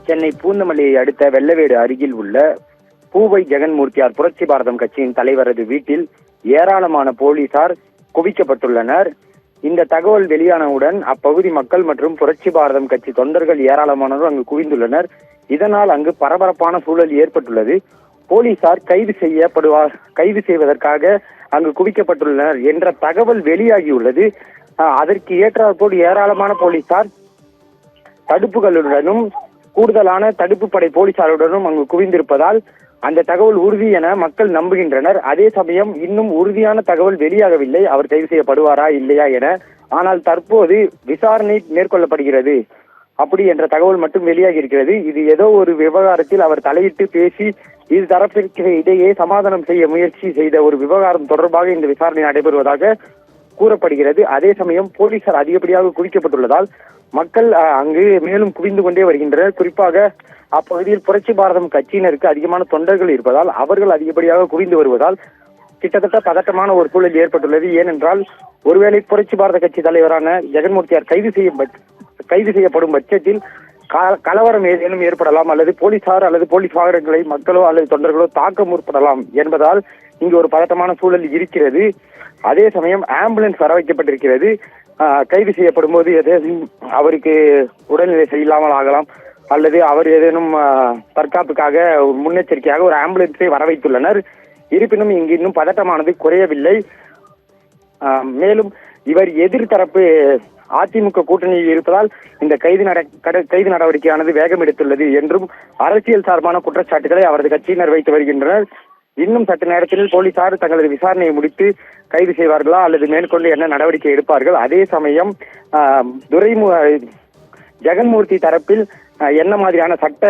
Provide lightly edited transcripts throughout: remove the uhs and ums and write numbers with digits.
சென்னை பூந்தமல்லியை அடுத்த வெள்ளவேடு அருகில் உள்ள பூவை ஜெகன்மூர்த்தியார் புரட்சி பாரதம் கட்சியின் தலைவரது வீட்டில் ஏராளமான போலீசார் குவிக்கப்பட்டுள்ளனர். இந்த தகவல் வெளியானவுடன் அப்பகுதி மக்கள் மற்றும் புரட்சி பாரதம் கட்சி தொண்டர்கள் ஏராளமானோர் அங்கு குவிந்துள்ளனர். இதனால் அங்கு பரபரப்பான சூழல் ஏற்பட்டுள்ளது. போலீசார் கைது செய்வதற்காக அங்கு குவிக்கப்பட்டுள்ளனர் என்ற தகவல் வெளியாகியுள்ளது. அதற்கு ஏற்றாற்போல் ஏராளமான போலீசார் தடுப்புகளுடனும் கூடுதலான தடுப்பு படை போலீசாருடனும் அங்கு குவிந்திருப்பதால் அந்த தகவல் உறுதி என மக்கள் நம்புகின்றனர். அதே சமயம் இன்னும் உறுதியான தகவல் வெளியாகவில்லை, அவர் கைது செய்யப்படுவாரா இல்லையா என. ஆனால் தற்போது விசாரணை மேற்கொள்ளப்படுகிறது அப்படி என்ற தகவல் மட்டும் வெளியாகி இருக்கிறது. இது ஏதோ ஒரு விவகாரத்தில் அவர் தலையிட்டு பேசி இரு தரப்பிற்கு இடையே சமாதானம் செய்ய முயற்சி செய்த ஒரு விவகாரம் தொடர்பாக இந்த விசாரணை நடைபெறுவதாக கூறப்படுகிறது. அதே சமயம் போலீசார் அதிகப்படியாக குவிக்கப்பட்டுள்ளதால் மக்கள் அங்கு மேலும் குவிந்து கொண்டே வருகின்றனர். குறிப்பாக அப்பகுதியில் புரட்சி பாரதம் கட்சியினருக்கு அதிகமான தொண்டர்கள் இருப்பதால் அவர்கள் அதிகப்படியாக குவிந்து வருவதால் கிட்டத்தட்ட பதட்டமான ஒரு சூழல் ஏற்பட்டுள்ளது. ஏனென்றால் ஒருவேளை புரட்சி பாரத கட்சி தலைவரான ஜெகன்மூர்த்தியார் கைது செய்யப்படும் பட்சத்தில் கலவரம் ஏதேனும் ஏற்படலாம், அல்லது போலீசார் அல்லது போலீஸ் வாகனங்களை மக்களோ அல்லது தொண்டர்களோ தாக்க முற்படலாம் என்பதால் இங்கு ஒரு பதட்டமான சூழல் இருக்கிறது. அதே சமயம் ஆம்புலன்ஸ் வர வைக்கப்பட்டிருக்கிறது. கைது செய்யப்படும் போது ஏதேனும் அவருக்கு உடல்நிலை சரியில்லாமல் ஆகலாம், அல்லது அவர் ஏதேனும் தற்காப்புக்காக முன்னெச்சரிக்கையாக ஒரு ஆம்புலன்ஸை வர வைத்துள்ளனர். இருப்பினும் இங்கு இன்னும் பதட்டமானது குறையவில்லை. மேலும் இவர் எதிர்த்தரப்பு அதிமுக கூட்டணியில் இருப்பதால் இந்த கைது நடவடிக்கையானது வேகம் எடுத்துள்ளது என்றும் அரசியல் சார்பான குற்றச்சாட்டுகளை அவரது கட்சியினர் வைத்து வருகின்றனர். இன்னும் சற்று நேரத்தில் போலீசார் தங்களது விசாரணையை முடித்து கைது செய்வார்களா அல்லது மேற்கொண்டு என்ன நடவடிக்கை எடுப்பார்கள். அதே சமயம் ஜெகன்மூர்த்தி தரப்பில் என்ன மாதிரியான சட்ட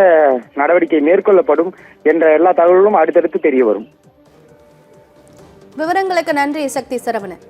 நடவடிக்கை மேற்கொள்ளப்படும் என்ற எல்லா தகவல்களும் அடுத்தடுத்து தெரிய வரும். விவரங்களுக்கு நன்றி சக்தி சரவணன்.